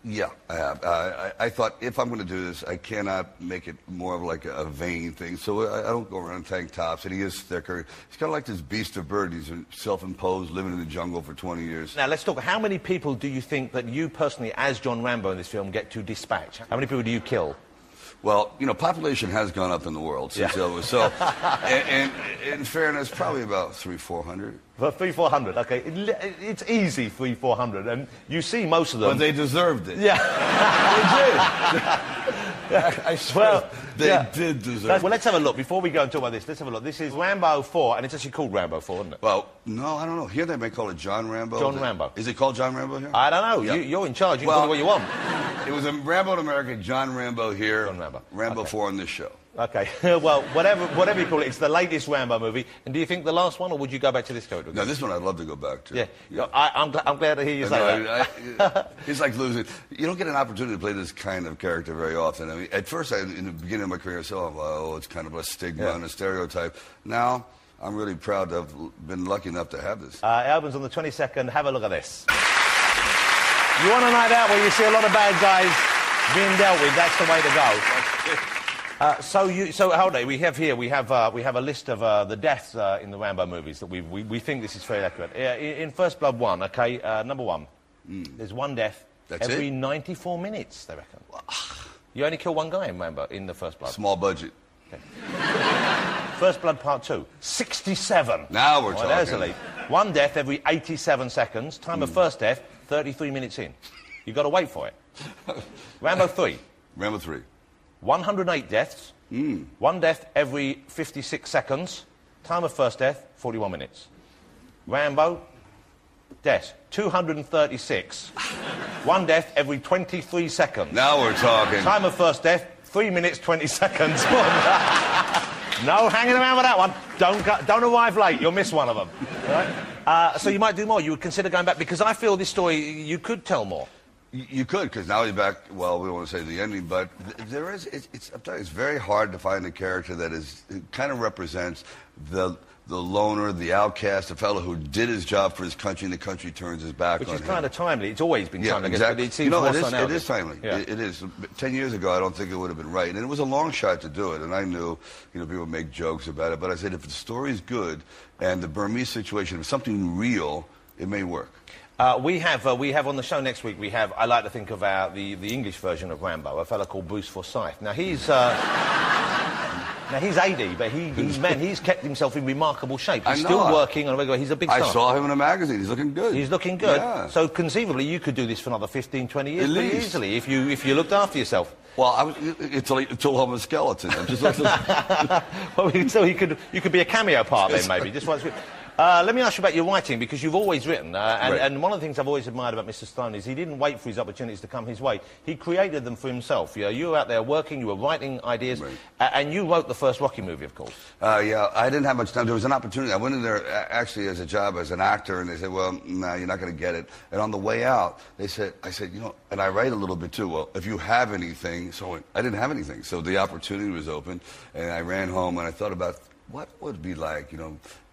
Yeah, I have. I thought if I'm going to do this, I cannot make it more of like a vain thing. So I don't go around in tank tops, and he is thicker. He's kind of like this beast of burden. He's self-imposed, living in the jungle for 20 years. Now, let's talk. How many people do you think that you personally, as John Rambo in this film, get to dispatch? How many people do you kill? Well, you know, population has gone up in the world since Elvis. So, and in fairness, probably about 300-400. For 300-400, okay. It's easy, 300-400, and you see most of them. But they deserved it. Yeah. They did. I swear, they did deserve it. Well, let's have a look. Before we go and talk about this, let's have a look. This is Rambo 4, and it's actually called Rambo 4, isn't it? Well, no, I don't know. Here they may call it John Rambo. John Rambo. Is it called John Rambo here? I don't know. Yeah. You're in charge. You can call it what you want. It was a Rambo in America, John Rambo here. John Rambo. Rambo 4 on this show. Okay. Well, whatever you call it, it's the latest Rambo movie. And do you think the last one, or would you go back to this character? No, this one I'd love to go back to. Yeah. I'm glad to hear you say that. It's like losing. You don't get an opportunity to play this kind of character very often. I mean, at first, in the beginning of my career, I said, oh, it's kind of a stigma and a stereotype. Now, I'm really proud to have been lucky enough to have this. It opens on the 22nd. Have a look at this. You want a night out where you see a lot of bad guys being dealt with? That's the way to go. So hold on. We have a list of the deaths in the Rambo movies that we think this is fairly accurate. In First Blood 1, okay, number 1, there's one death every 94 minutes. They reckon. You only kill one guy in Rambo in the First Blood. Small budget. Okay. First Blood Part 2, 67. Now we're talking. There's a lead. One death every 87 seconds. Time of first death, 33 minutes in. You've got to wait for it. Rambo 3. Rambo 3. 108 deaths. One death every 56 seconds. Time of first death, 41 minutes. Rambo, death, 236. One death every 23 seconds. Now we're talking. Time of first death, 3 minutes, 20 seconds. No hanging around with that one. Don't arrive late. You'll miss one of them. Right? So you might do more. You would consider going back, because I feel this story, you could tell more. You could, because now you're back. Well, we don't want to say the ending, but there is. I'm telling you, it's very hard to find a character that kind of represents the loner, the outcast, the fellow who did his job for his country, and the country turns his back on him. Which is kind of timely. It's always been timely. Exactly. But it seems more so now. It is timely. Yeah. It is. 10 years ago, I don't think it would have been right, and it was a long shot to do it. And I knew, people would make jokes about it, but I said if the story's good and the Burmese situation is something real, it may work. We have on the show next week, I like to think of the English version of Rambo, a fellow called Bruce Forsyth. Now he's 80, but he's kept himself in remarkable shape. He's still working on a regular. He's a big star. I saw him in a magazine. He's looking good. He's looking good. Yeah. So conceivably, you could do this for another 15, 20 years pretty easily if you looked after yourself. Well, until I'm a skeleton. I'm just so you could be a cameo part then, maybe. Just once. Let me ask you about your writing, because you've always written, and one of the things I've always admired about Mr. Stallone is he didn't wait for his opportunities to come his way. He created them for himself. You were out there working, you were writing ideas, and you wrote the first Rocky movie, of course. Yeah, I didn't have much time. There was an opportunity. I went in there actually as a job as an actor, and they said, well, no, you're not going to get it. And on the way out, I said, and I write a little bit too. Well, if you have anything, so I didn't have anything. So the opportunity was open, and I ran home, and I thought about what would it be like,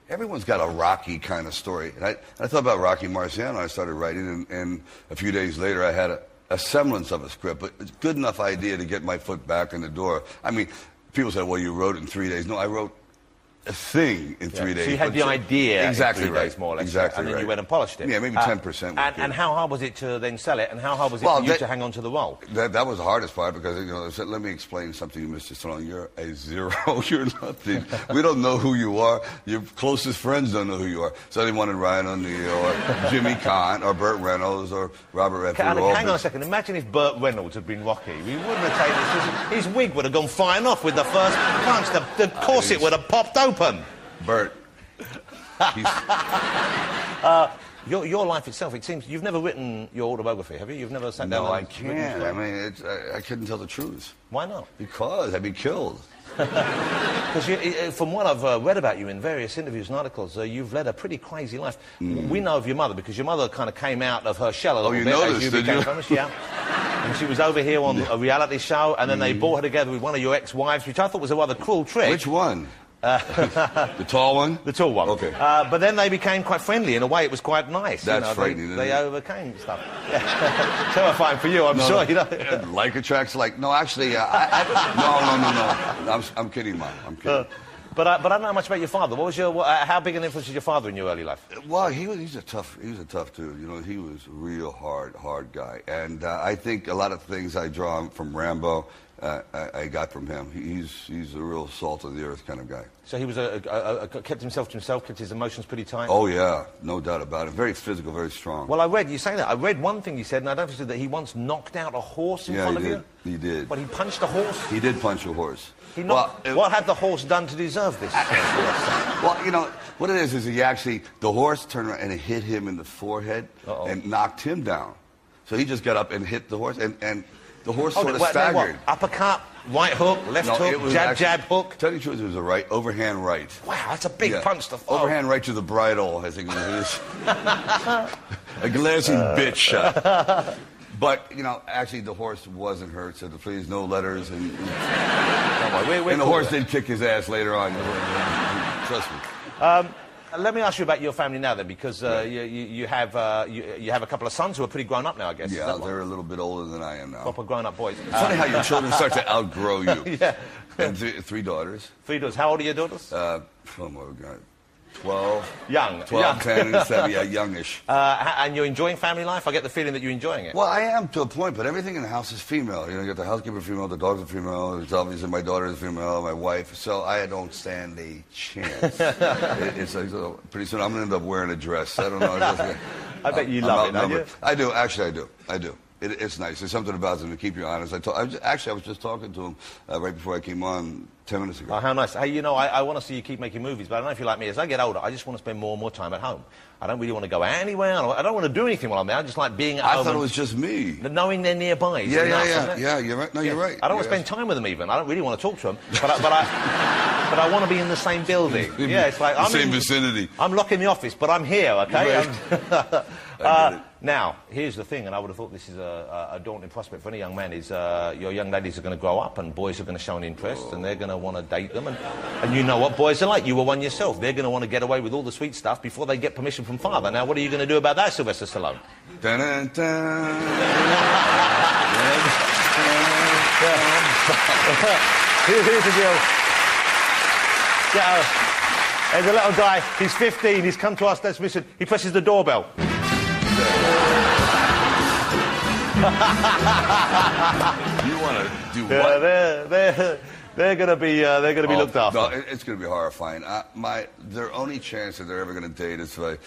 Everyone's got a Rocky kind of story. And I thought about Rocky Marciano. I started writing, and a few days later I had a semblance of a script, but it's a good enough idea to get my foot back in the door. I mean, people say, well, you wrote it in 3 days. No, I wrote a thing in 3 days. So you had the idea exactly in 3 days, more or less. Exactly. And then you went and polished it. Yeah, maybe 10%. And how hard was it to then sell it? And how hard was it for you to hang on to the role? That was the hardest part, because they said, let me explain something to you, Mr. Stallone. You're a zero. You're nothing. We don't know who you are. Your closest friends don't know who you are. So they wanted Ryan O'Neal or Jimmy Kahn or Burt Reynolds or Robert Redford. Hang on a second. Imagine if Burt Reynolds had been Rocky. We wouldn't have taken this. His wig would have gone flying off with the first punch. The corset would have popped open. Bert. Your life itself, it seems you've never written your autobiography, have you? You've never sat down. No, I can't. I mean, I couldn't tell the truth. Why not? Because I'd be killed. Because from what I've read about you in various interviews and articles, you've led a pretty crazy life. We know of your mother, because your mother kind of came out of her shell a little bit as you became famous. Yeah. And she was over here on a reality show, and then they brought her together with one of your ex-wives, which I thought was a rather cruel trick. Which one? The tall one? The tall one. Okay. But then they became quite friendly. In a way, it was quite nice. That's frightening, isn't They it? overcame stuff. Yeah. Terrifying for you, I'm sure. You know. Like attracts like. No, actually, no. I'm kidding, Mom. I'm kidding. But I don't know much about your father. What was how big an influence was your father in your early life? Well, he was a tough dude. You know, he was a real hard guy. And I think a lot of things I draw from Rambo, I got from him. He's a real salt of the earth kind of guy. So he was kept himself to himself, kept his emotions pretty tight? Oh, yeah, no doubt about it. Very physical, very strong. Well, you say that. I read one thing you said, and I don't know if you said that he once knocked out a horse in front of you? He did. But he punched a horse? He did punch a horse. What had the horse done to deserve this? Well, you know, what it is the horse turned around and it hit him in the forehead and knocked him down. So he just got up and hit the horse, and the horse sort of staggered. Uppercut, right hook, left hook, jab, hook? Tell you the truth, it was a overhand right. Wow, that's a big punch to throw. Overhand right to the bridle, I think it was. A glancing bitch shot. But, you know, actually the horse wasn't hurt, so please, no letters. And the horse did kick his ass later on. Trust me. Let me ask you about your family now, then, because you have a couple of sons who are pretty grown up now, I guess. Yeah, they're a little bit older than I am now. Proper grown-up boys. It's funny how your children start to outgrow you. Yeah. And three daughters. 3 daughters. How old are your daughters? Oh, my God. 12. Young. 12, 10, and 7. Yeah, youngish. And you're enjoying family life? I get the feeling that you're enjoying it. Well, I am to a point, but everything in the house is female. You know, you got the housekeeper female, the dogs are female, it's obviously my daughter is female, my wife, so I don't stand a chance. It's pretty soon I'm going to end up wearing a dress. I don't know. I bet you love it, don't you? I do. Actually, I do. It's nice. There's something about them to keep you honest. I was just talking to him right before I came on 10 minutes ago. Oh, how nice. Hey, you know, I want to see you keep making movies, but I don't know if you're like me. As I get older, I just want to spend more and more time at home. I don't really want to go anywhere. I don't want to do anything while I'm there. I just like being at home. I thought it was just me. Knowing they're nearby. Yeah, you're right. No, you're right. I don't want to spend time with them even. I don't really want to talk to them, but I want to be in the same building. Yeah, it's like I'm same vicinity. I'm locked in the office, but I'm here, okay? Right. Now, here's the thing, and I would have thought this is a daunting prospect for any young man, is your young ladies are going to grow up and boys are going to show an interest and they're going to want to date them. And you know what boys are like. You were one yourself. They're going to want to get away with all the sweet stuff before they get permission from father. Now, what are you going to do about that, Sylvester Stallone? Dun, dun, dun. Here's the deal. Yeah, there's a little guy, he's 15, he's come to our stage mission, he presses the doorbell. You want to do what? They're going to be looked after. No, it's going to be horrifying. Their only chance that they're ever going to date is if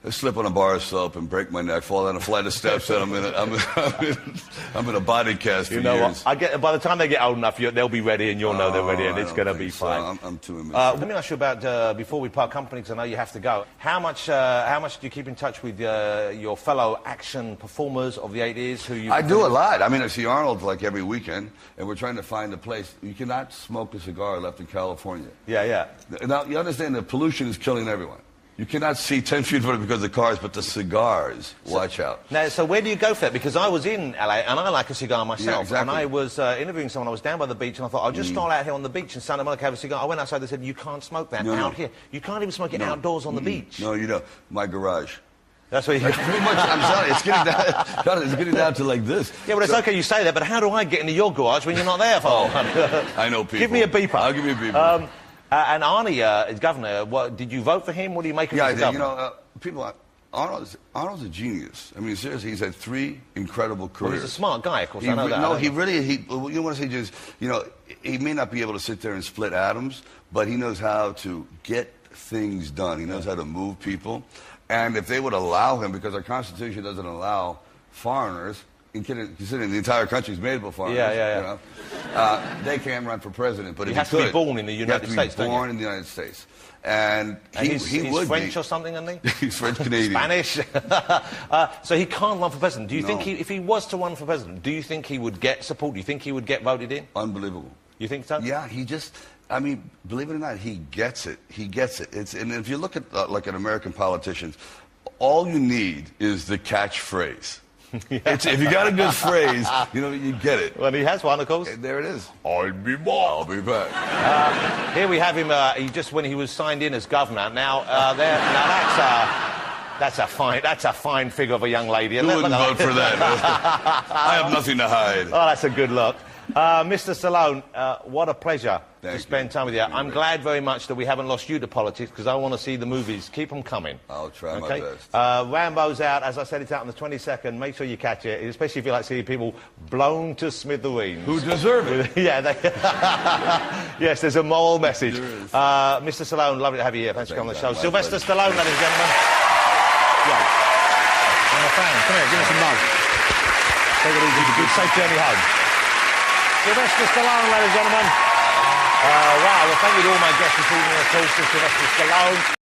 I slip on a bar of soap and break my neck, fall down a flight of steps, and I'm in a body cast for years. You know what? By the time they get old enough, they'll be ready, and you'll know they're ready, and it's going to be fine. So. I'm too immature. Let me ask you about before we part company, because I know you have to go. How much do you keep in touch with your fellow action performers of the 80s? Who you? I do a lot. I mean, I see Arnold like every weekend, and we're trying to find a place. You cannot smoke a cigar left in California. Yeah. Now you understand that pollution is killing everyone. You cannot see 10 feet from it because of the cars, but the cigars, watch out. Now, so where do you go for that? Because I was in LA, and I like a cigar myself. Yeah, exactly. And I was interviewing someone. I was down by the beach, and I thought, I'll just stroll out here on the beach in Santa Monica, have a cigar. I went outside, they said, you can't smoke that out here. You can't even smoke it outdoors on the beach. No, you don't. My garage. That's what you... Pretty much, I'm sorry, it's getting down to like this. Yeah, but it's okay you say that, but how do I get into your garage when you're not there, folks? I know people. Give me a beeper. I'll give you a beeper. And Arnie is governor. Did you vote for him? What do you make of him as governor? You know, Arnold's a genius. I mean, seriously, he's had 3 incredible careers. Well, he's a smart guy, of course. I know that. No, you want to say just, he may not be able to sit there and split atoms, but he knows how to get things done. He knows how to move people. And if they would allow him, because our Constitution doesn't allow foreigners, considering the entire country is made up of foreigners, they can't run for president. But he has to be born in the United States, don't you? Born in the United States. And he would French be. Or something, isn't he? He's French-Canadian. Spanish. So he can't run for president. Do you think if he was to run for president, do you think he would get support? Do you think he would get voted in? Unbelievable. You think so? Yeah, I mean, believe it or not, he gets it. He gets it. And if you look at, like, at American politicians, all you need is the catchphrase. If you got a good phrase, you know, you get it. Well, he has one, of course. There it is. I'll be back. I'll be back. Here we have him, just when he was signed in as governor. Now, that's a fine figure of a young lady. Who wouldn't vote for that? I have nothing to hide. Oh, that's a good look. Mr. Stallone, what a pleasure to spend time with you. I'm glad very much that we haven't lost you to politics, because I want to see the movies. Keep them coming. I'll try my best. Rambo's out. As I said, it's out on the 22nd. Make sure you catch it, especially if you like seeing people blown to smithereens. Who deserve it. Yes, there's a moral message. Mr. Stallone, lovely to have you here. Thanks for coming on the show. Sylvester Stallone, ladies and gentlemen. I'm a fan. Come here, give us a nod. Take it easy. Good, safe journey home. Sylvester Stallone, ladies and gentlemen. Wow, well, thank you to all my guests this evening, of course, to Sylvester Stallone.